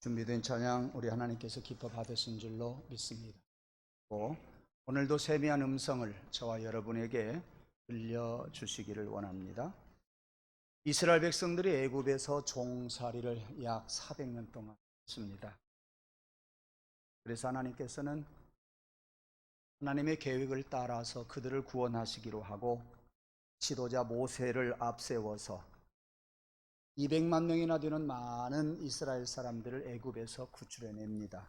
준비된 찬양 우리 하나님께서 기뻐 받으신 줄로 믿습니다. 오늘도 세미한 음성을 저와 여러분에게 들려주시기를 원합니다. 이스라엘 백성들이 애굽에서 종살이를 약 400년 동안 했습니다. 그래서 하나님께서는 하나님의 계획을 따라서 그들을 구원하시기로 하고 지도자 모세를 앞세워서 200만 명이나 되는 많은 이스라엘 사람들을 애굽에서 구출해냅니다.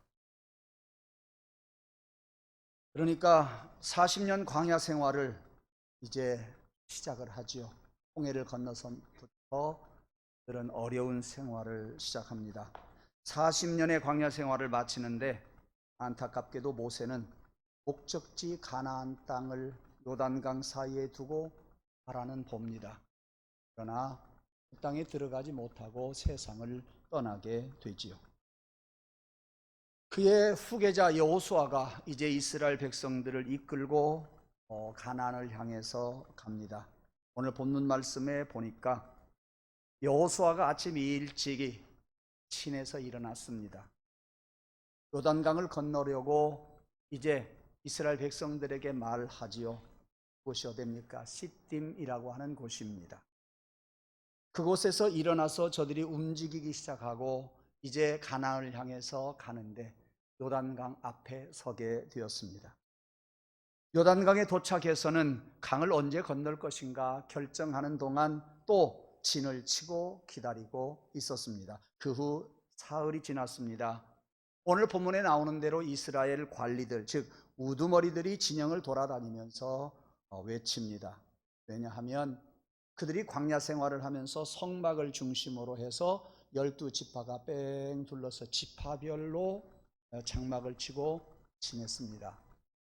그러니까 40년 광야 생활을 이제 시작을 하지요. 홍해를 건너서부터 그들은 어려운 생활을 시작합니다. 40년의 광야 생활을 마치는데 안타깝게도 모세는 목적지 가나안 땅을 요단강 사이에 두고 가라는 봅니다. 그러나 그 땅에 들어가지 못하고 세상을 떠나게 되지요. 그의 후계자 여호수아가 이제 이스라엘 백성들을 이끌고 가나안을 향해서 갑니다. 오늘 본문 말씀에 보니까 여호수아가 아침 일찍이 친에서 일어났습니다. 요단강을 건너려고 이제 이스라엘 백성들에게 말하지요. 그곳이 어디입니까? 시딤이라고 하는 곳입니다. 그곳에서 일어나서 저들이 움직이기 시작하고 이제 가나안을 향해서 가는데 요단강 앞에 서게 되었습니다. 요단강에 도착해서는 강을 언제 건널 것인가 결정하는 동안 또 진을 치고 기다리고 있었습니다. 그 후 사흘이 지났습니다. 오늘 본문에 나오는 대로 이스라엘 관리들, 즉 우두머리들이 진영을 돌아다니면서 외칩니다. 왜냐하면 그들이 광야 생활을 하면서 성막을 중심으로 해서 12지파가 뺑 둘러서 지파별로 장막을 치고 지냈습니다.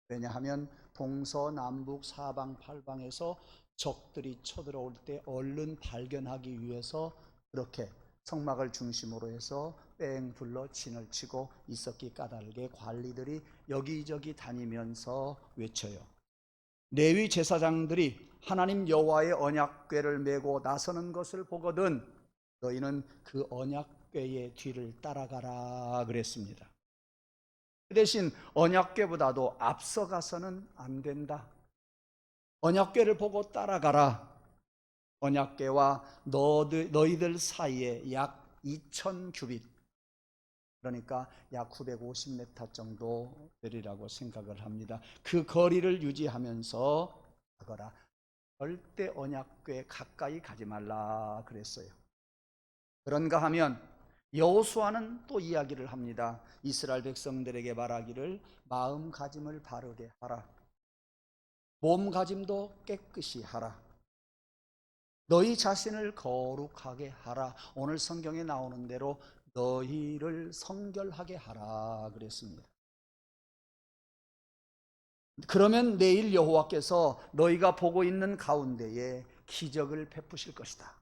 왜냐하면 동서남북 사방 팔방에서 적들이 쳐들어올 때 얼른 발견하기 위해서 그렇게 성막을 중심으로 해서 뺑 둘러 진을 치고 있었기 까닭에 관리들이 여기저기 다니면서 외쳐요. 레위 제사장들이 하나님 여호와의 언약궤를 메고 나서는 것을 보거든 너희는 그 언약궤의 뒤를 따라가라 그랬습니다. 그 대신 언약궤보다도 앞서가서는 안 된다. 언약궤를 보고 따라가라. 언약궤와 너희들 사이에 약 2000규빗, 그러니까 약 950m 정도 되리라고 생각을 합니다. 그 거리를 유지하면서 가거라. 절대 언약궤 가까이 가지 말라 그랬어요. 그런가 하면 여호수아는 또 이야기를 합니다. 이스라엘 백성들에게 말하기를 마음가짐을 바르게 하라. 몸가짐도 깨끗이 하라. 너희 자신을 거룩하게 하라. 오늘 성경에 나오는 대로 너희를 성결하게 하라 그랬습니다. 그러면 내일 여호와께서 너희가 보고 있는 가운데에 기적을 베푸실 것이다.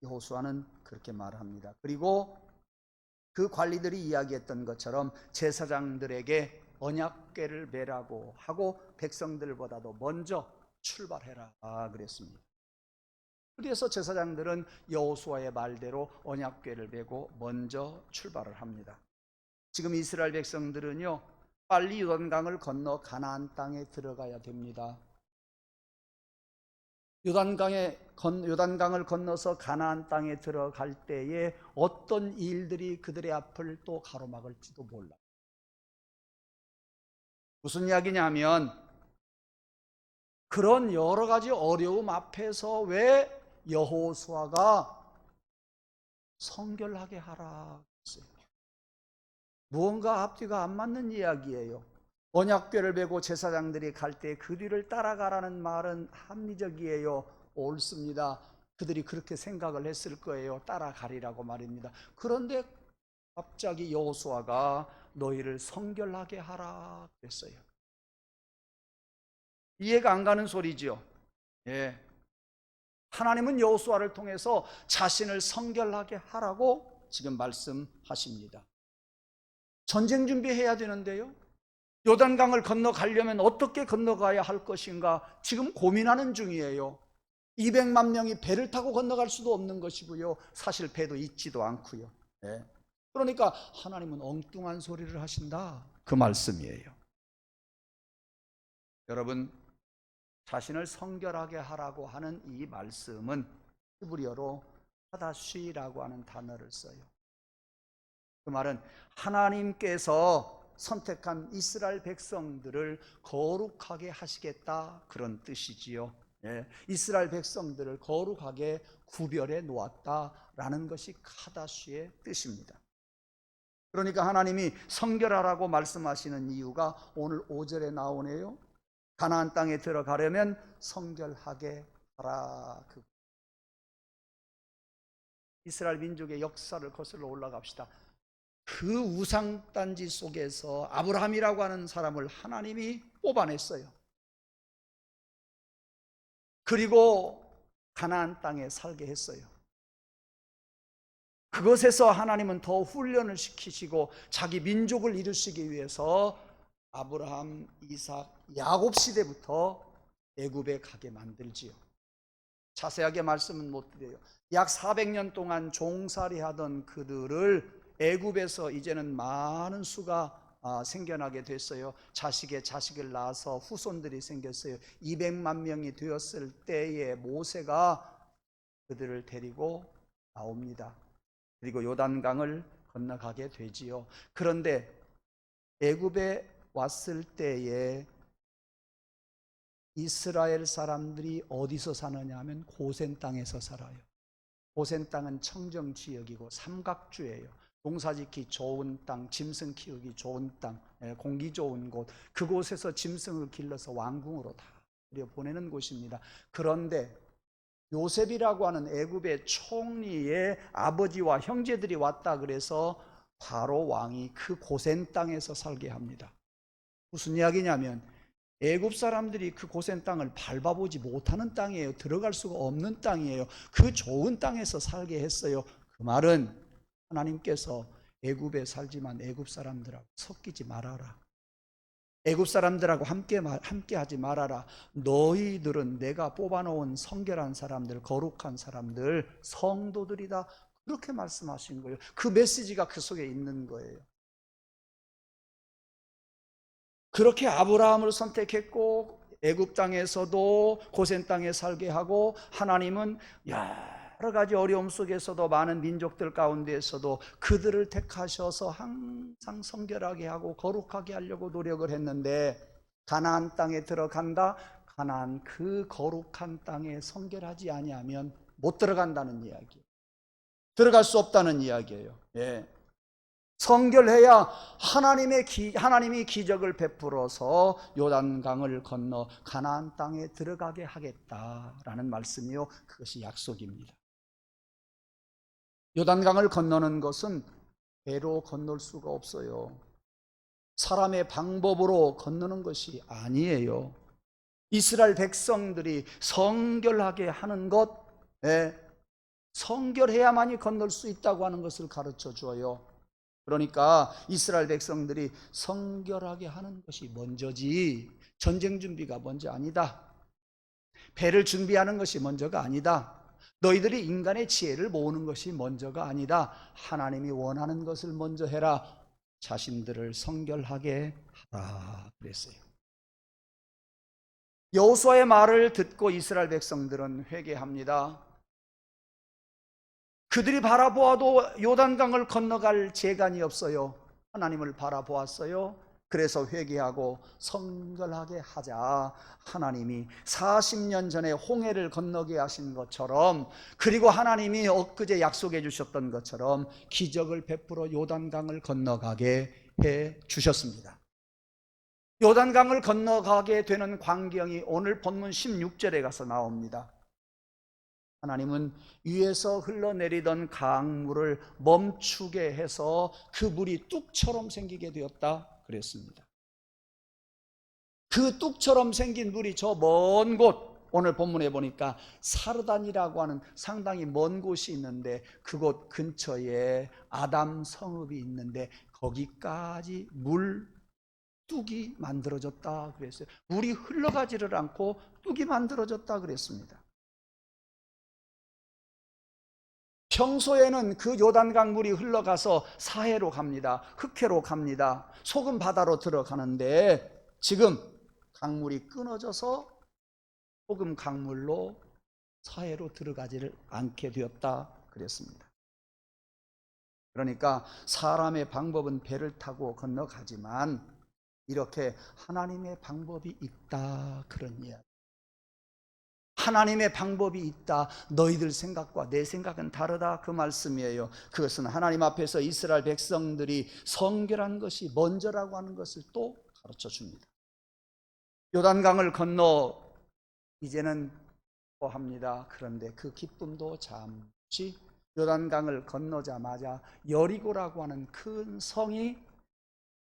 여호수아는 그렇게 말합니다. 그리고 그 관리들이 이야기했던 것처럼 제사장들에게 언약궤를 메라고 하고 백성들보다도 먼저 출발해라 그랬습니다. 그래서 제사장들은 여호수아의 말대로 언약궤를 메고 먼저 출발을 합니다. 지금 이스라엘 백성들은요 빨리 요단강을 건너 가나안 땅에 들어가야 됩니다. 요단강을 건너서 가나안 땅에 들어갈 때에 어떤 일들이 그들의 앞을 또 가로막을지도 몰라. 무슨 이야기냐 하면 그런 여러 가지 어려움 앞에서 왜 여호수아가 성결하게 하라 했어요. 무언가 앞뒤가 안 맞는 이야기예요. 언약궤를 메고 제사장들이 갈 때 그 뒤를 따라가라는 말은 합리적이에요. 옳습니다. 그들이 그렇게 생각을 했을 거예요. 따라가리라고 말입니다. 그런데 갑자기 여호수아가 너희를 성결하게 하라 그랬어요. 이해가 안 가는 소리지요. 예. 하나님은 여호수아를 통해서 자신을 성결하게 하라고 지금 말씀하십니다. 전쟁 준비해야 되는데요. 요단강을 건너가려면 어떻게 건너가야 할 것인가 지금 고민하는 중이에요. 200만 명이 배를 타고 건너갈 수도 없는 것이고요. 사실 배도 있지도 않고요. 네. 그러니까 하나님은 엉뚱한 소리를 하신다, 그 말씀이에요. 여러분, 자신을 성결하게 하라고 하는 이 말씀은 히브리어로 하다쉬라고 하는 단어를 써요. 그 말은 하나님께서 선택한 이스라엘 백성들을 거룩하게 하시겠다, 그런 뜻이지요. 예, 이스라엘 백성들을 거룩하게 구별해 놓았다라는 것이 카다쉬의 뜻입니다. 그러니까 하나님이 성결하라고 말씀하시는 이유가 오늘 5절에 나오네요. 가나안 땅에 들어가려면 성결하게 하라. 이스라엘 민족의 역사를 거슬러 올라갑시다. 그 우상단지 속에서 아브라함이라고 하는 사람을 하나님이 뽑아냈어요. 그리고 가나안 땅에 살게 했어요. 그것에서 하나님은 더 훈련을 시키시고 자기 민족을 이루시기 위해서 아브라함, 이삭, 야곱 시대부터 애굽에 가게 만들지요. 자세하게 말씀은 못 드려요. 약 400년 동안 종살이 하던 그들을 애굽에서 이제는 많은 수가 생겨나게 됐어요. 자식의 자식을 낳아서 후손들이 생겼어요. 200만 명이 되었을 때에 모세가 그들을 데리고 나옵니다. 그리고 요단강을 건너가게 되지요. 그런데 애굽에 왔을 때에 이스라엘 사람들이 어디서 사느냐 하면 고센 땅에서 살아요. 고센 땅은 청정 지역이고 삼각주예요. 농사짓기 좋은 땅, 짐승 키우기 좋은 땅, 공기 좋은 곳, 그곳에서 짐승을 길러서 왕궁으로 다 보내는 곳입니다. 그런데 요셉이라고 하는 애굽의 총리의 아버지와 형제들이 왔다 그래서 바로 왕이 그 고센 땅에서 살게 합니다. 무슨 이야기냐면 애굽 사람들이 그 고센 땅을 밟아보지 못하는 땅이에요. 들어갈 수가 없는 땅이에요. 그 좋은 땅에서 살게 했어요. 그 말은 하나님께서 애굽에 살지만 애굽 사람들하고 섞이지 말아라. 애굽 사람들하고 함께 하지 말아라. 너희들은 내가 뽑아놓은 성결한 사람들, 거룩한 사람들, 성도들이다. 그렇게 말씀하신 거예요. 그 메시지가 그 속에 있는 거예요. 그렇게 아브라함을 선택했고 애굽 땅에서도 고센 땅에 살게 하고 하나님은 여러 가지 어려움 속에서도 많은 민족들 가운데에서도 그들을 택하셔서 항상 성결하게 하고 거룩하게 하려고 노력을 했는데 가나안 땅에 들어간다. 가나안 그 거룩한 땅에 성결하지 아니하면 못 들어간다는 이야기예요. 들어갈 수 없다는 이야기예요. 예. 성결해야 하나님이 기적을 베풀어서 요단강을 건너 가나안 땅에 들어가게 하겠다라는 말씀이요. 그것이 약속입니다. 요단강을 건너는 것은 배로 건널 수가 없어요. 사람의 방법으로 건너는 것이 아니에요. 이스라엘 백성들이 성결하게 하는 것, 성결해야만이 건널 수 있다고 하는 것을 가르쳐 줘요. 그러니까 이스라엘 백성들이 성결하게 하는 것이 먼저지 전쟁 준비가 먼저 아니다. 배를 준비하는 것이 먼저가 아니다. 너희들이 인간의 지혜를 모으는 것이 먼저가 아니다. 하나님이 원하는 것을 먼저 해라. 자신들을 성결하게 하라 그랬어요. 여호수아의 말을 듣고 이스라엘 백성들은 회개합니다. 그들이 바라보아도 요단강을 건너갈 재간이 없어요. 하나님을 바라보았어요. 그래서 회개하고 성결하게 하자. 하나님이 40년 전에 홍해를 건너게 하신 것처럼, 그리고 하나님이 엊그제 약속해 주셨던 것처럼 기적을 베풀어 요단강을 건너가게 해 주셨습니다. 요단강을 건너가게 되는 광경이 오늘 본문 16절에 가서 나옵니다. 하나님은 위에서 흘러내리던 강물을 멈추게 해서 그 물이 뚝처럼 생기게 되었다 그랬습니다. 그 뚝처럼 생긴 물이 저 먼 곳, 오늘 본문에 보니까 사르단이라고 하는 상당히 먼 곳이 있는데 그곳 근처에 아담 성읍이 있는데 거기까지 뚝이 만들어졌다 그랬어요. 물이 흘러가지를 않고 뚝이 만들어졌다 그랬습니다. 평소에는 그 요단강 물이 흘러가서 사해로 갑니다. 흑해로 갑니다. 소금 바다로 들어가는데 지금 강물이 끊어져서 소금 강물로 사해로 들어가지를 않게 되었다 그랬습니다. 그러니까 사람의 방법은 배를 타고 건너가지만 이렇게 하나님의 방법이 있다 그런 이야기. 하나님의 방법이 있다. 너희들 생각과 내 생각은 다르다 그 말씀이에요. 그것은 하나님 앞에서 이스라엘 백성들이 성결한 것이 먼저라고 하는 것을 또 가르쳐 줍니다. 요단강을 건너 이제는 합니다. 그런데 그 기쁨도 잠시 요단강을 건너자마자 여리고라고 하는 큰 성이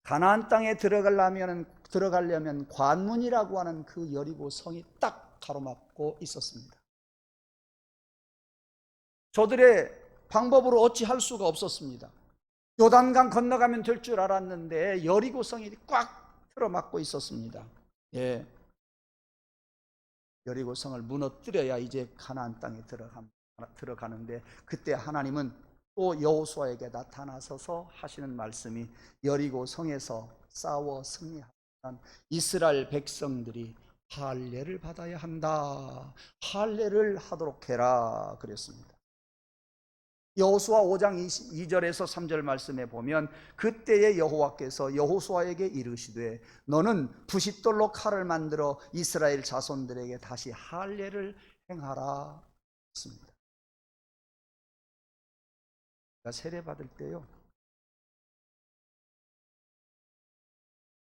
가나안 땅에 들어가려면 관문이라고 하는 그 여리고 성이 딱 가로막고 있었습니다. 저들의 방법으로 어찌 할 수가 없었습니다. 요단강 건너가면 될 줄 알았는데 여리고 성이 꽉 틀어막고 있었습니다. 예. 여리고 성을 무너뜨려야 이제 가나안 땅에 들어가는데 그때 하나님은 또 여호수아에게 나타나셔서 하시는 말씀이 여리고 성에서 싸워 승리하면 이스라엘 백성들이 할례를 받아야 한다. 할례를 하도록 해라 그랬습니다. 여호수아 5장 2절에서 3절 말씀에 보면 그때의 여호와께서 여호수아에게 이르시되 너는 부싯돌로 칼을 만들어 이스라엘 자손들에게 다시 할례를 행하라 했습니다. 세례 받을 때요,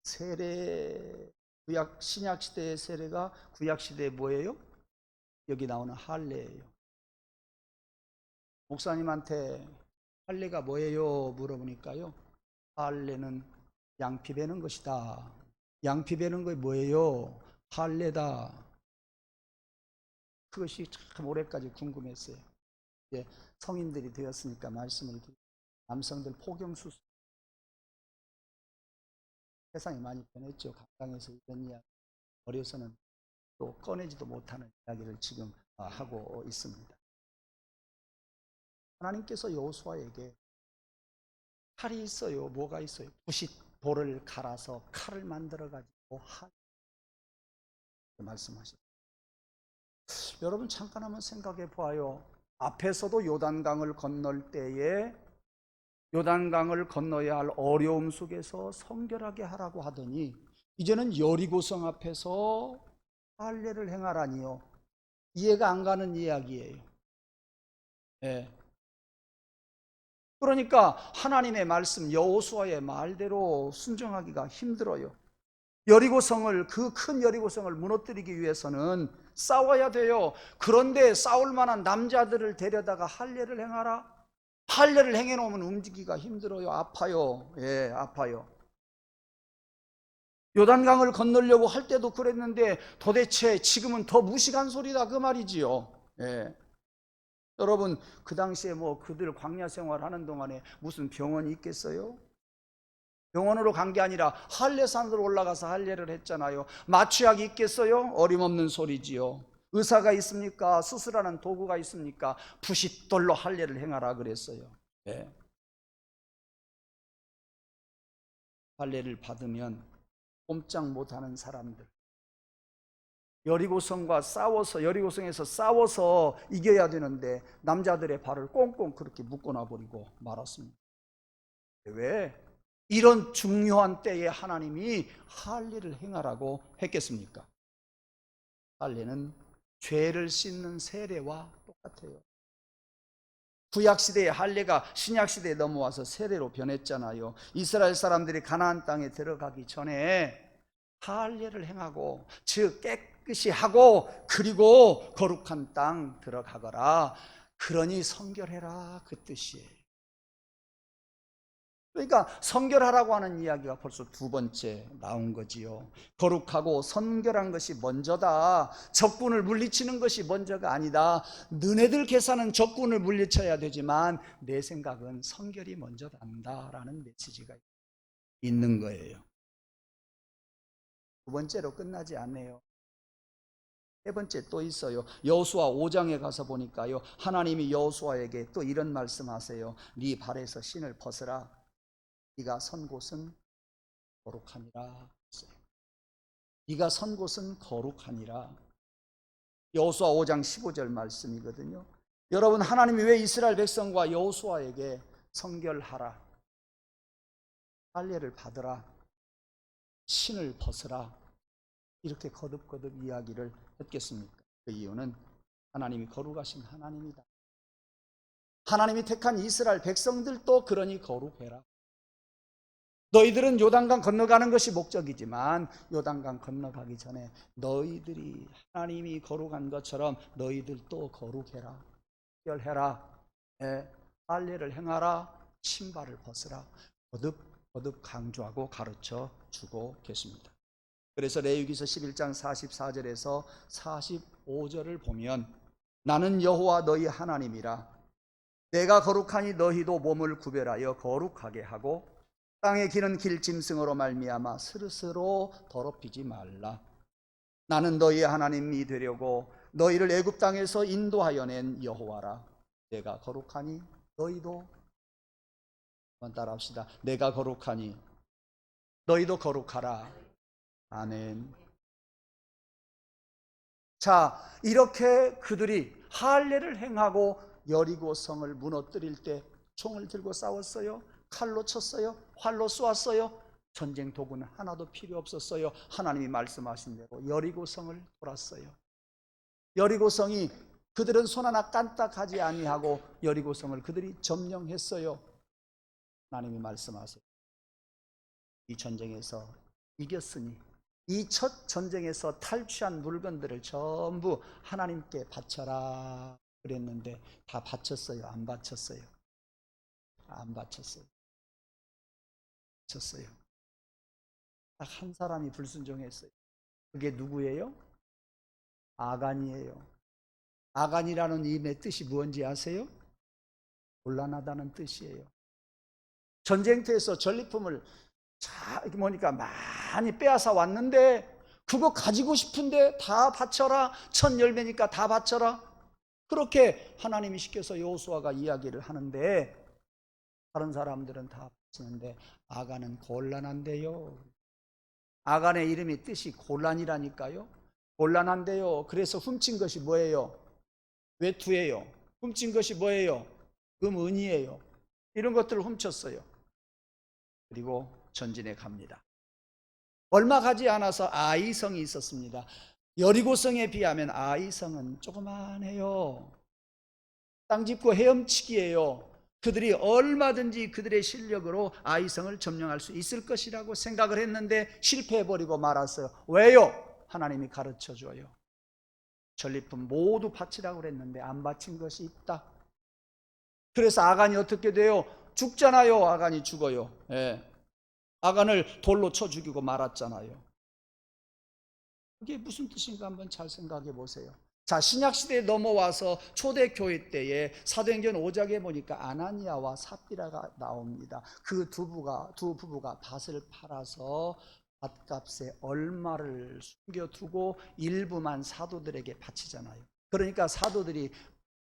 세례 구약 신약 시대의 세례가 구약 시대에 뭐예요? 여기 나오는 할례예요. 목사님한테 할례가 뭐예요? 물어보니까요, 할례는 양피 베는 것이다. 양피 베는 거 뭐예요? 할례다. 그것이 참 오래까지 궁금했어요. 이제 성인들이 되었으니까 말씀을 드리고, 남성들 포경수술, 세상이 많이 변했죠. 강당에서 이런 이야기, 어려서는 또 꺼내지도 못하는 이야기를 지금 하고 있습니다. 하나님께서 여호수아에게 칼이 있어요. 뭐가 있어요? 부싯돌을 갈아서 칼을 만들어 가지고 말씀하셨어요. 여러분 잠깐 한번 생각해 보아요. 앞에서도 요단강을 건널 때에 요단강을 건너야 할 어려움 속에서 성결하게 하라고 하더니 이제는 여리고성 앞에서 할례를 행하라니요. 이해가 안 가는 이야기예요. 네. 그러니까 하나님의 말씀, 여호수아의 말대로 순종하기가 힘들어요. 여리고성을, 그 큰 여리고성을 무너뜨리기 위해서는 싸워야 돼요. 그런데 싸울 만한 남자들을 데려다가 할례를 행하라? 할례를 행해 놓으면 움직이기가 힘들어요. 아파요. 예, 아파요. 요단강을 건너려고 할 때도 그랬는데 도대체 지금은 더 무식한 소리다 그 말이지요. 예. 여러분 그 당시에 뭐 그들 광야 생활하는 동안에 무슨 병원이 있겠어요? 병원으로 간 게 아니라 할례산으로 올라가서 할례를 했잖아요. 마취약이 있겠어요? 어림없는 소리지요. 의사가 있습니까? 수술하는 도구가 있습니까? 부싯돌로 할례를 행하라 그랬어요. 네. 할례를 받으면 꼼짝 못하는 사람들, 여리고성에서 싸워서 이겨야 되는데 남자들의 발을 꽁꽁 그렇게 묶어놔 버리고 말았습니다. 왜? 이런 중요한 때에 하나님이 할례를 행하라고 했겠습니까? 할례는 죄를 씻는 세례와 똑같아요. 구약시대의 할례가 신약시대에 넘어와서 세례로 변했잖아요. 이스라엘 사람들이 가나안 땅에 들어가기 전에 할례를 행하고, 즉 깨끗이 하고, 그리고 거룩한 땅 들어가거라. 그러니 성결해라 그 뜻이에요. 그러니까 성결하라고 하는 이야기가 벌써 두 번째 나온 거지요. 거룩하고 선결한 것이 먼저다. 적군을 물리치는 것이 먼저가 아니다. 너네들 계산은 적군을 물리쳐야 되지만 내 생각은 성결이 먼저단다라는 메시지가 있는 거예요. 두 번째로 끝나지 않네요. 세 번째 또 있어요. 여호수아 5장에 가서 보니까요, 하나님이 여호수아에게 또 이런 말씀하세요. 네 발에서 신을 벗으라. 네가 선 곳은 거룩하니라. 네가 선 곳은 거룩하니라. 여호수아 5장 15절 말씀이거든요. 여러분, 하나님이 왜 이스라엘 백성과 여호수아에게 성결하라, 할례를 받으라, 신을 벗으라 이렇게 거듭거듭 이야기를 했겠습니까? 그 이유는 하나님이 거룩하신 하나님이다. 하나님이 택한 이스라엘 백성들도 그러니 거룩해라. 너희들은 요단강 건너가는 것이 목적이지만 요단강 건너가기 전에 너희들이 하나님이 거룩한 것처럼 너희들도 거룩해라, 성결해라, 할례를 행하라, 신발을 벗으라 거듭 강조하고 가르쳐 주고 계십니다. 그래서 레위기서 11장 44절에서 45절을 보면 나는 여호와 너희 하나님이라 내가 거룩하니 너희도 몸을 구별하여 거룩하게 하고 땅에 기는 길짐승으로 말미암아 스스로 더럽히지 말라. 나는 너희의 하나님이 되려고 너희를 애굽 땅에서 인도하여 낸 여호와라. 내가 거룩하니 너희도, 한번 따라합시다. 내가 거룩하니 너희도 거룩하라. 아멘. 자, 이렇게 그들이 할례를 행하고 여리고 성을 무너뜨릴 때 총을 들고 싸웠어요. 칼로 쳤어요. 활로 쏘았어요. 전쟁 도구는 하나도 필요 없었어요. 하나님이 말씀하신 대로 여리고 성을 돌았어요. 여리고 성이, 그들은 손 하나 까딱하지 아니하고 여리고 성을 그들이 점령했어요. 하나님이 말씀하세요. 이 전쟁에서 이겼으니 이 첫 전쟁에서 탈취한 물건들을 전부 하나님께 바쳐라 그랬는데 다 바쳤어요? 안 바쳤어요? 안 바쳤어요. 바쳤어요. 딱 한 사람이 불순종했어요. 그게 누구예요? 아간이에요. 아간이라는 이름의 뜻이 무엇인지 아세요? 곤란하다는 뜻이에요. 전쟁터에서 전리품을 보니까 많이 빼앗아 왔는데 그거 가지고 싶은데 다 바쳐라. 천 열매니까 다 바쳐라. 그렇게 하나님이 시켜서 여호수아가 이야기를 하는데 다른 사람들은 다 바치는데 아간은 곤란한데요. 아간의 이름이 뜻이 곤란이라니까요. 곤란한데요. 그래서 훔친 것이 뭐예요? 외투예요. 훔친 것이 뭐예요? 은이에요. 이런 것들을 훔쳤어요. 그리고 전진해 갑니다. 얼마 가지 않아서 아이성이 있었습니다. 여리고성에 비하면 아이성은 조그만해요. 땅 짚고 헤엄치기예요. 그들이 얼마든지 그들의 실력으로 아이성을 점령할 수 있을 것이라고 생각을 했는데 실패해버리고 말았어요. 왜요? 하나님이 가르쳐줘요. 전리품 모두 바치라고 그랬는데 안 바친 것이 있다. 그래서 아간이 어떻게 돼요? 죽잖아요. 아간이 죽어요. 아간을 돌로 쳐 죽이고 말았잖아요. 그게 무슨 뜻인가 한번 잘 생각해 보세요. 자, 신약시대에 넘어와서 초대교회 때에 사도행전 5장에 보니까 아나니아와 삽비라가 나옵니다. 그 두 부부가 밭을 팔아서 밭값에 얼마를 숨겨두고 일부만 사도들에게 바치잖아요. 그러니까 사도들이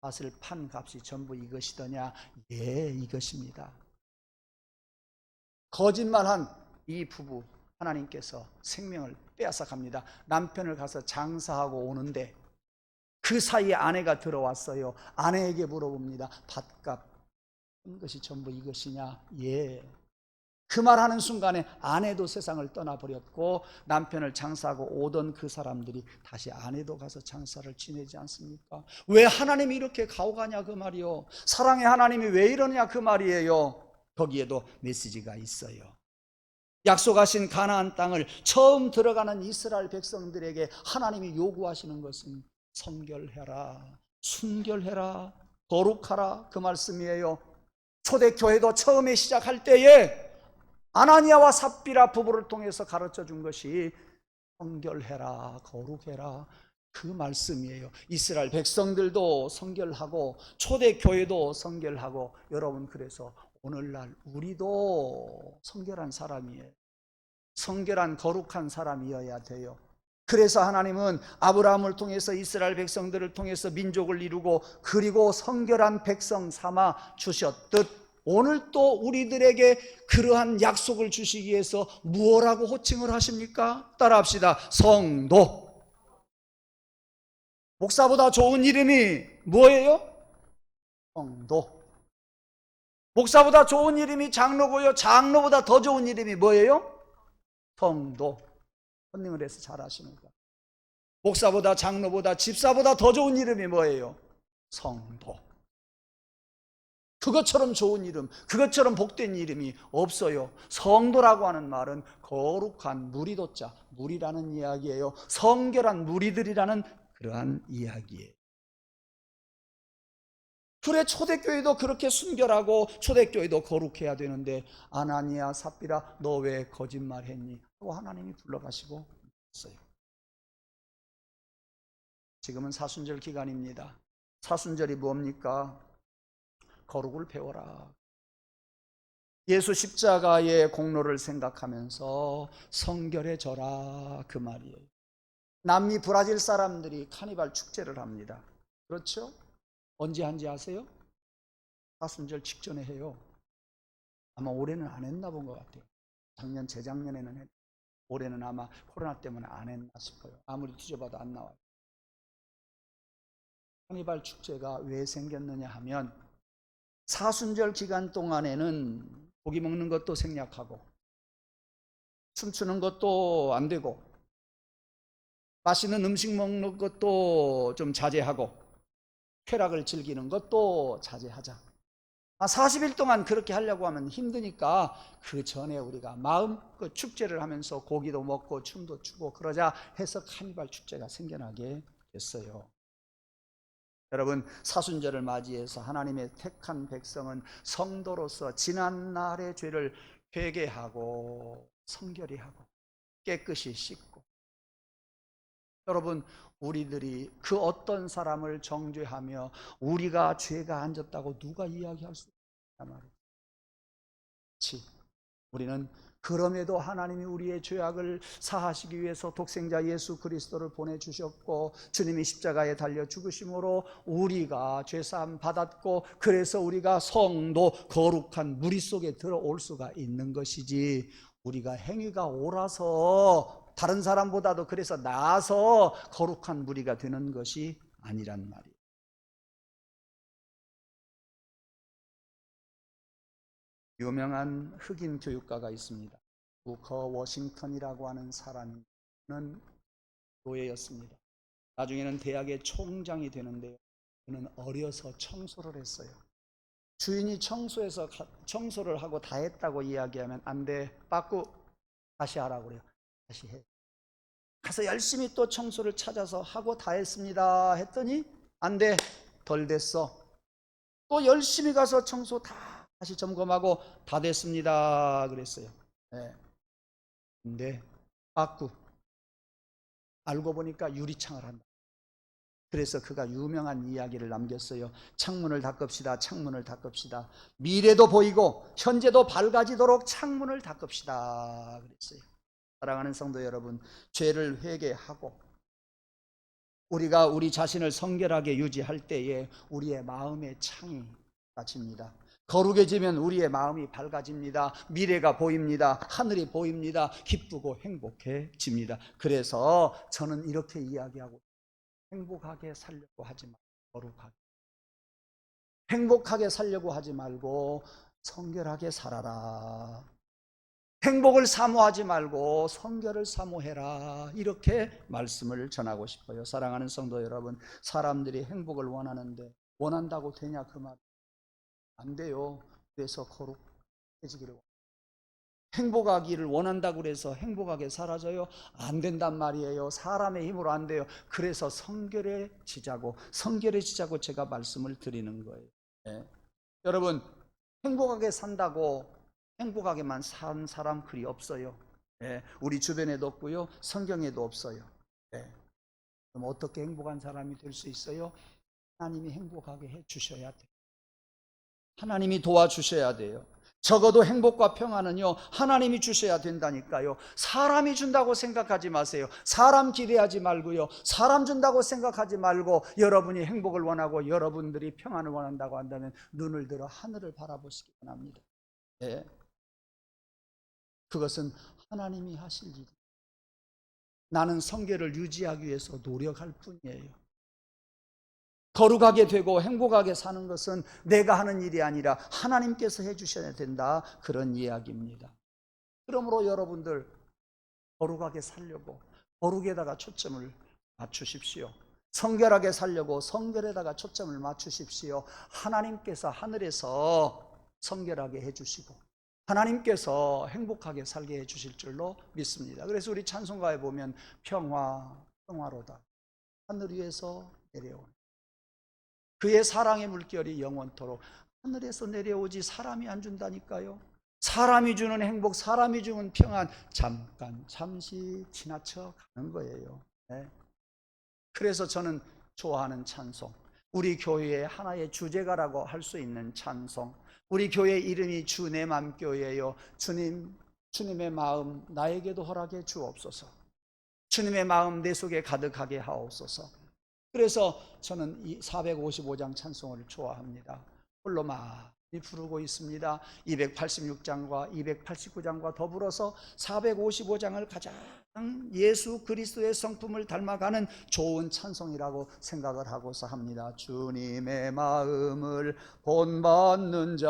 밭을 판 값이 전부 이것이더냐? 예, 이것입니다. 거짓말한 이 부부 하나님께서 생명을 빼앗아 갑니다. 남편을 가서 장사하고 오는데 그 사이에 아내가 들어왔어요. 아내에게 물어봅니다. 밭값 한 것이 전부 이것이냐? 예. 그 말하는 순간에 아내도 세상을 떠나버렸고 남편을 장사하고 오던 그 사람들이 다시 아내도 가서 장사를 지내지 않습니까? 왜 하나님이 이렇게 가오가냐 그 말이요. 사랑의 하나님이 왜 이러냐 그 말이에요. 거기에도 메시지가 있어요. 약속하신 가나안 땅을 처음 들어가는 이스라엘 백성들에게 하나님이 요구하시는 것은 성결해라, 순결해라, 거룩하라 그 말씀이에요. 초대교회도 처음에 시작할 때에 아나니아와 삽비라 부부를 통해서 가르쳐 준 것이 성결해라, 거룩해라 그 말씀이에요. 이스라엘 백성들도 성결하고 초대교회도 성결하고 여러분 그래서 오늘날 우리도 성결한 사람이에요. 성결한 거룩한 사람이어야 돼요. 그래서 하나님은 아브라함을 통해서 이스라엘 백성들을 통해서 민족을 이루고 그리고 성결한 백성 삼아 주셨듯 오늘 또 우리들에게 그러한 약속을 주시기 위해서 무엇라고 호칭을 하십니까? 따라합시다. 성도. 목사보다 좋은 이름이 뭐예요? 성도. 목사보다 좋은 이름이 장로고요. 장로보다 더 좋은 이름이 뭐예요? 성도. 헌팅을 해서 잘 아시는 거. 목사보다 장로보다 집사보다 더 좋은 이름이 뭐예요? 성도. 그것처럼 좋은 이름, 그것처럼 복된 이름이 없어요. 성도라고 하는 말은 거룩한 무리도자, 무리라는 이야기예요. 성결한 무리들이라는 그러한 이야기예요. 그래, 초대교회도 그렇게 순결하고 초대교회도 거룩해야 되는데 아나니아 삽비라 너 왜 거짓말했니? 하고 하나님이 불러가시고 있어요. 지금은 사순절 기간입니다. 사순절이 뭡니까? 거룩을 배워라. 예수 십자가의 공로를 생각하면서 성결해져라, 그 말이에요. 남미 브라질 사람들이 카니발 축제를 합니다. 그렇죠? 언제 한지 아세요? 사순절 직전에 해요. 아마 올해는 안 했나 본 것 같아요. 작년, 재작년에는 했고 올해는 아마 코로나 때문에 안 했나 싶어요. 아무리 뒤져봐도 안 나와요. 카니발 축제가 왜 생겼느냐 하면 사순절 기간 동안에는 고기 먹는 것도 생략하고 춤추는 것도 안 되고 맛있는 음식 먹는 것도 좀 자제하고 쾌락을 즐기는 것도 자제하자. 40일 동안 그렇게 하려고 하면 힘드니까 그 전에 우리가 마음껏 축제를 하면서 고기도 먹고 춤도 추고 그러자 해서 카니발 축제가 생겨나게 됐어요. 여러분, 사순절을 맞이해서 하나님의 택한 백성은 성도로서 지난날의 죄를 회개하고 성결히 하고 깨끗이 씻고, 여러분, 우리들이 그 어떤 사람을 정죄하며 우리가 죄가 안 졌다고 누가 이야기할 수 있단 말이에요. 우리는 그럼에도 하나님이 우리의 죄악을 사하시기 위해서 독생자 예수 그리스도를 보내주셨고 주님이 십자가에 달려 죽으심으로 우리가 죄사함 받았고 그래서 우리가 성도 거룩한 무리 속에 들어올 수가 있는 것이지, 우리가 행위가 옳아서 다른 사람보다도 그래서 나아서 거룩한 무리가 되는 것이 아니란 말이에요. 유명한 흑인 교육가가 있습니다. 부커 워싱턴이라고 하는 사람은 노예였습니다. 나중에는 대학의 총장이 되는데요, 그는 어려서 청소를 했어요. 주인이 청소를 하고 다 했다고 이야기하면 안 돼, 빠꾸, 다시 하라고 그래요. 다시 해. 가서 열심히 또 청소를 찾아서 하고 다 했습니다 했더니 안 돼, 덜 됐어. 또 열심히 가서 청소 다시 점검하고 다 됐습니다 그랬어요. 네. 근데 빠꾸, 알고 보니까 유리창을 한다. 그래서 그가 유명한 이야기를 남겼어요. 창문을 닦읍시다. 창문을 닦읍시다. 미래도 보이고 현재도 밝아지도록 창문을 닦읍시다 그랬어요. 사랑하는 성도 여러분, 죄를 회개하고 우리가 우리 자신을 성결하게 유지할 때에 우리의 마음의 창이 닫힙니다. 거룩해지면 우리의 마음이 밝아집니다. 미래가 보입니다. 하늘이 보입니다. 기쁘고 행복해집니다. 그래서 저는 이렇게 이야기하고, 행복하게 살려고 하지 말고 거룩하게, 행복하게 살려고 하지 말고 성결하게 살아라. 행복을 사모하지 말고 성결을 사모해라. 이렇게 말씀을 전하고 싶어요. 사랑하는 성도 여러분, 사람들이 행복을 원하는데 원한다고 되냐 그 말 안 돼요. 그래서 거룩해지기를, 행복하기를 원한다고 해서 행복하게 살아져요? 안 된단 말이에요. 사람의 힘으로 안 돼요. 그래서 성결해지자고 제가 말씀을 드리는 거예요. 네. 여러분, 행복하게 산다고 행복하게만 산 사람 그리 없어요. 네. 우리 주변에도 없고요, 성경에도 없어요. 네. 그럼 어떻게 행복한 사람이 될 수 있어요? 하나님이 행복하게 해 주셔야 돼요. 하나님이 도와주셔야 돼요. 적어도 행복과 평안은요, 하나님이 주셔야 된다니까요. 사람이 준다고 생각하지 마세요. 사람 기대하지 말고요. 사람 준다고 생각하지 말고, 여러분이 행복을 원하고 여러분들이 평안을 원한다고 한다면 눈을 들어 하늘을 바라보시기 바랍니다. 네. 그것은 하나님이 하실 일이에요. 나는 성결을 유지하기 위해서 노력할 뿐이에요. 거룩하게 되고 행복하게 사는 것은 내가 하는 일이 아니라 하나님께서 해주셔야 된다, 그런 이야기입니다. 그러므로 여러분들 거룩하게 살려고 거룩에다가 초점을 맞추십시오. 성결하게 살려고 성결에다가 초점을 맞추십시오. 하나님께서 하늘에서 성결하게 해주시고 하나님께서 행복하게 살게 해주실 줄로 믿습니다. 그래서 우리 찬송가에 보면 평화로다 하늘 위에서 내려오는 그의 사랑의 물결이 영원토록. 하늘에서 내려오지 사람이 안 준다니까요. 사람이 주는 행복, 사람이 주는 평안 잠시 지나쳐 가는 거예요. 네. 그래서 저는 좋아하는 찬송, 우리 교회의 하나의 주제가라고 할 수 있는 찬송, 우리 교회 이름이 주 내 맘 교회예요. 주님의 마음 나에게도 허락해 주옵소서. 주님의 마음 내 속에 가득하게 하옵소서. 그래서 저는 이 455장 찬송을 좋아합니다. 홀로 많이 부르고 있습니다. 286장과 289장과 더불어서 455장을 가장 예수 그리스도의 성품을 닮아가는 좋은 찬송이라고 생각을 하고서 합니다. 주님의 마음을 본받는 자,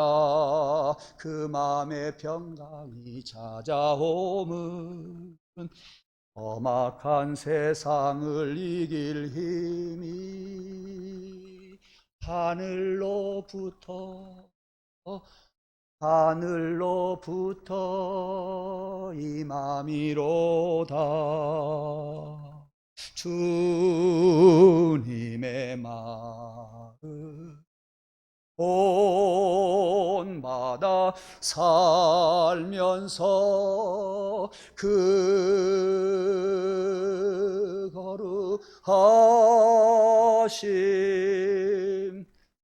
그 마음의 평강이 찾아오면 험악한 세상을 이길 힘이 하늘로부터 임함이로다. 주님의 마음 본받아 살면서 그 거룩하심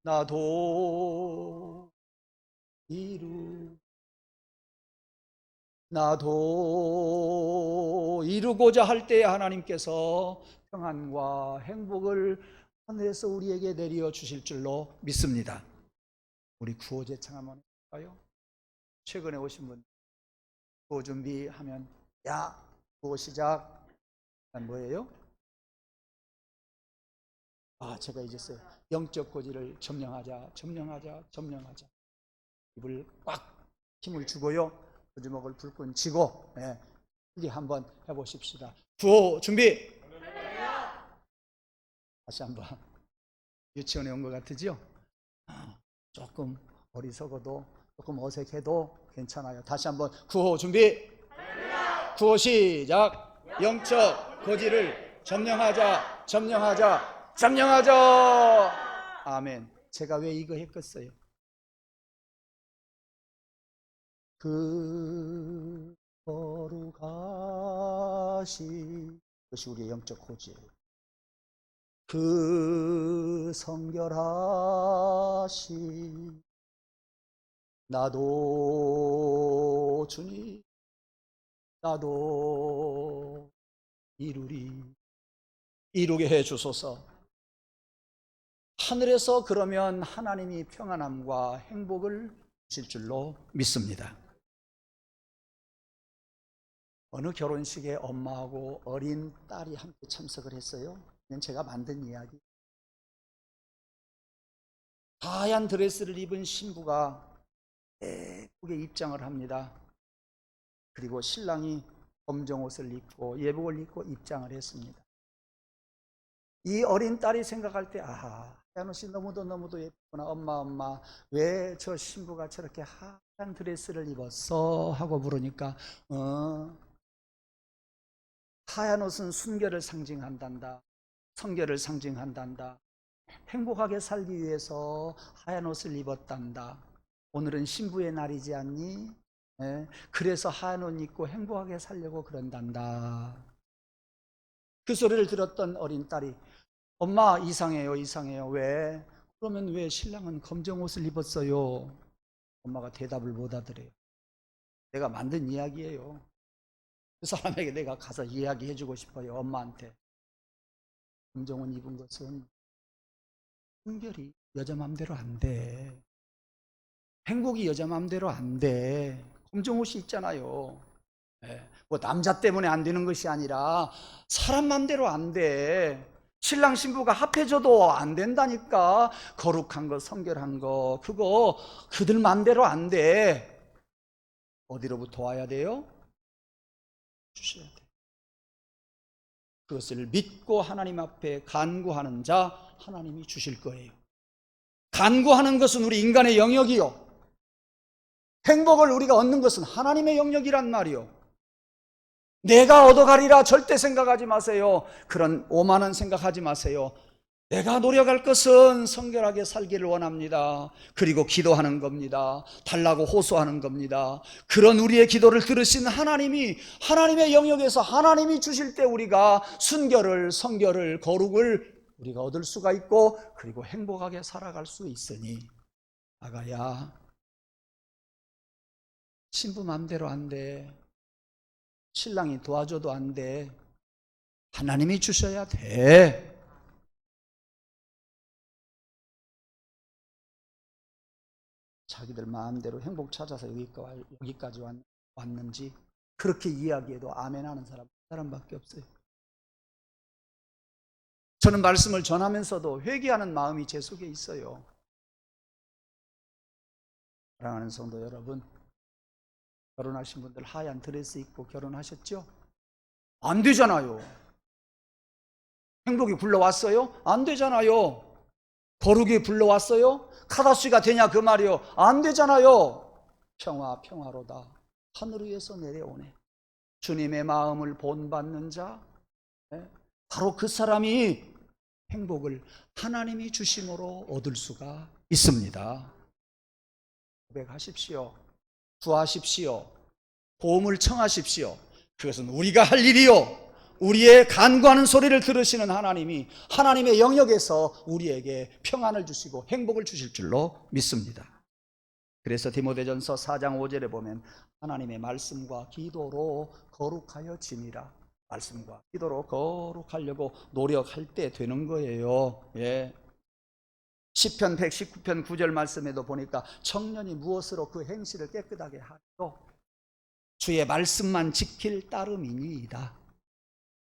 나도 이루고자 할 때에 하나님께서 평안과 행복을 하늘에서 우리에게 내려 주실 줄로 믿습니다. 우리 구호 제창 한번 해볼까요? 최근에 오신 분 구호 준비하면 야 구호 시작. 뭐예요? 제가 잊었어요. 영적 고지를 점령하자. 입을 꽉 힘을 주고요, 그 주먹을 불끈 쥐고 크게 한번 해보십시다. 구호 준비. 다시 한번. 유치원에 온 것 같으죠? 조금 어리석어도 조금 어색해도 괜찮아요. 다시 한번 구호 준비. 구호 시작. 영적 고지를 점령하자. 아멘. 제가 왜 이거 했겠어요? 그 거룩하신 것이 우리의 영적 고지예요. 그 성결하신 나도 주님 나도 이루게 해 주소서. 하늘에서 그러면 하나님이 평안함과 행복을 주실 줄로 믿습니다. 어느 결혼식에 엄마하고 어린 딸이 함께 참석을 했어요. 이건 제가 만든 이야기. 하얀 드레스를 입은 신부가 예쁘게 입장을 합니다. 그리고 신랑이 검정 옷을 입고 예복을 입고 입장을 했습니다. 이 어린 딸이 생각할 때 하얀 옷이 너무도 예쁘구나. 엄마 왜 저 신부가 저렇게 하얀 드레스를 입었어? 하고 물으니까 하얀 옷은 순결을 상징한단다. 성결을 상징한단다. 행복하게 살기 위해서 하얀 옷을 입었단다. 오늘은 신부의 날이지 않니? 그래서 하얀 옷 입고 행복하게 살려고 그런단다. 그 소리를 들었던 어린 딸이 엄마 이상해요. 왜? 그러면 왜 신랑은 검정 옷을 입었어요? 엄마가 대답을 못 하더래요. 내가 만든 이야기예요. 그 사람에게 내가 가서 이야기해 주고 싶어요. 엄마한테. 김정은 입은 것은 특별히 여자 맘대로 안 돼. 행복이 여자 맘대로 안 돼. 검정옷이 있잖아요. 뭐 남자 때문에 안 되는 것이 아니라 사람 맘대로 안 돼. 신랑 신부가 합해져도 안 된다니까. 거룩한 거, 성결한 거, 그거 그들 맘대로 안 돼. 어디로부터 와야 돼요? 주셔야 돼. 그것을 믿고 하나님 앞에 간구하는 자, 하나님이 주실 거예요. 간구하는 것은 우리 인간의 영역이요, 행복을 우리가 얻는 것은 하나님의 영역이란 말이요. 내가 얻어가리라 절대 생각하지 마세요. 그런 오만한 생각하지 마세요. 내가 노력할 것은 성결하게 살기를 원합니다. 그리고 기도하는 겁니다. 달라고 호소하는 겁니다. 그런 우리의 기도를 들으신 하나님이 하나님의 영역에서 하나님이 주실 때 우리가 순결을, 성결을, 거룩을 우리가 얻을 수가 있고, 그리고 행복하게 살아갈 수 있으니, 아가야, 신부 맘대로 안 돼. 신랑이 도와줘도 안 돼. 하나님이 주셔야 돼. 자기들 마음대로 행복 찾아서 여기까지 왔는지 그렇게 이야기해도 아멘 하는 사람밖에 없어요. 저는 말씀을 전하면서도 회개하는 마음이 제 속에 있어요. 사랑하는 성도 여러분, 결혼하신 분들 하얀 드레스 입고 결혼하셨죠? 안 되잖아요. 행복이 불러왔어요? 안 되잖아요. 거룩이 불러왔어요? 카다시가 되냐 그 말이요? 안 되잖아요. 평화로다 하늘 위에서 내려오네. 주님의 마음을 본받는 자, 바로 그 사람이 행복을 하나님이 주심으로 얻을 수가 있습니다. 고백하십시오. 구하십시오. 도움을 청하십시오. 그것은 우리가 할 일이요, 우리의 간구하는 소리를 들으시는 하나님이 하나님의 영역에서 우리에게 평안을 주시고 행복을 주실 줄로 믿습니다. 그래서 디모데전서 4장 5절에 보면 하나님의 말씀과 기도로 거룩하여 지니라. 말씀과 기도로 거룩하려고 노력할 때 되는 거예요. 시편 119편 9절 말씀에도 보니까 청년이 무엇으로 그 행실을 깨끗하게 하리요? 주의 말씀만 지킬 따름이니이다.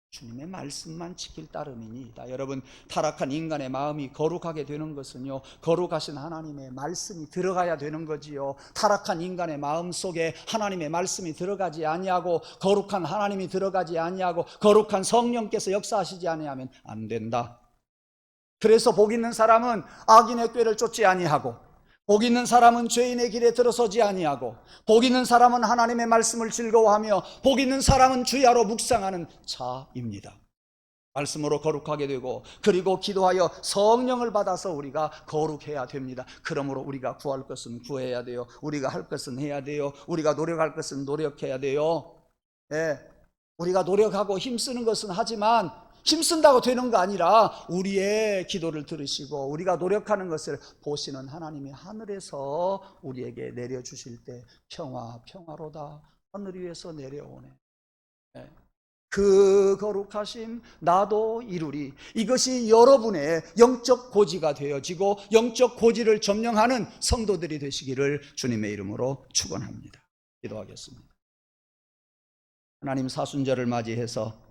주님의 말씀만 지킬 따름이니이다. 여러분, 타락한 인간의 마음이 거룩하게 되는 것은요, 거룩하신 하나님의 말씀이 들어가야 되는 거지요. 타락한 인간의 마음 속에 하나님의 말씀이 들어가지 아니하고, 거룩한 하나님이 들어가지 아니하고, 거룩한 성령께서 역사하시지 아니하면 안 된다. 그래서 복 있는 사람은 악인의 꾀를 쫓지 아니하고, 복 있는 사람은 죄인의 길에 들어서지 아니하고, 복 있는 사람은 하나님의 말씀을 즐거워하며, 복 있는 사람은 주야로 묵상하는 자입니다. 말씀으로 거룩하게 되고, 그리고 기도하여 성령을 받아서 우리가 거룩해야 됩니다. 그러므로 우리가 구할 것은 구해야 돼요. 우리가 할 것은 해야 돼요. 우리가 노력할 것은 노력해야 돼요. 우리가 노력하고 힘쓰는 것은 하지만 힘쓴다고 되는 거 아니라 우리의 기도를 들으시고 우리가 노력하는 것을 보시는 하나님이 하늘에서 우리에게 내려주실 때 평화로다 하늘 위에서 내려오네. 그 거룩하심 나도 이루리. 이것이 여러분의 영적 고지가 되어지고 영적 고지를 점령하는 성도들이 되시기를 주님의 이름으로 축원합니다. 기도하겠습니다. 하나님, 사순절을 맞이해서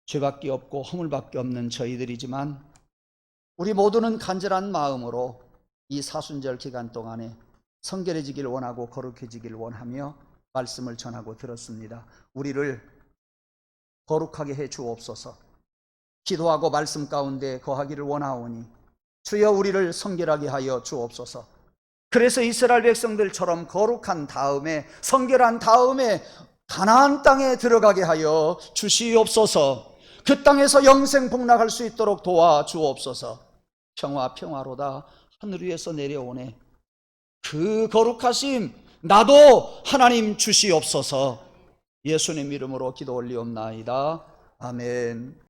죄밖에 없고 허물밖에 없는 저희들이지만 우리 모두는 간절한 마음으로 이 사순절 기간 동안에 성결해지길 원하고 거룩해지길 원하며 말씀을 전하고 들었습니다. 우리를 거룩하게 해 주옵소서. 기도하고 말씀 가운데 거하기를 원하오니 주여 우리를 성결하게 하여 주옵소서. 그래서 이스라엘 백성들처럼 거룩한 다음에, 성결한 다음에 가나안 땅에 들어가게 하여 주시옵소서. 그 땅에서 영생 복락할 수 있도록 도와주옵소서. 평화로다 하늘 위에서 내려오네. 그 거룩하심 나도 하나님 주시옵소서. 예수님 이름으로 기도 올리옵나이다. 아멘.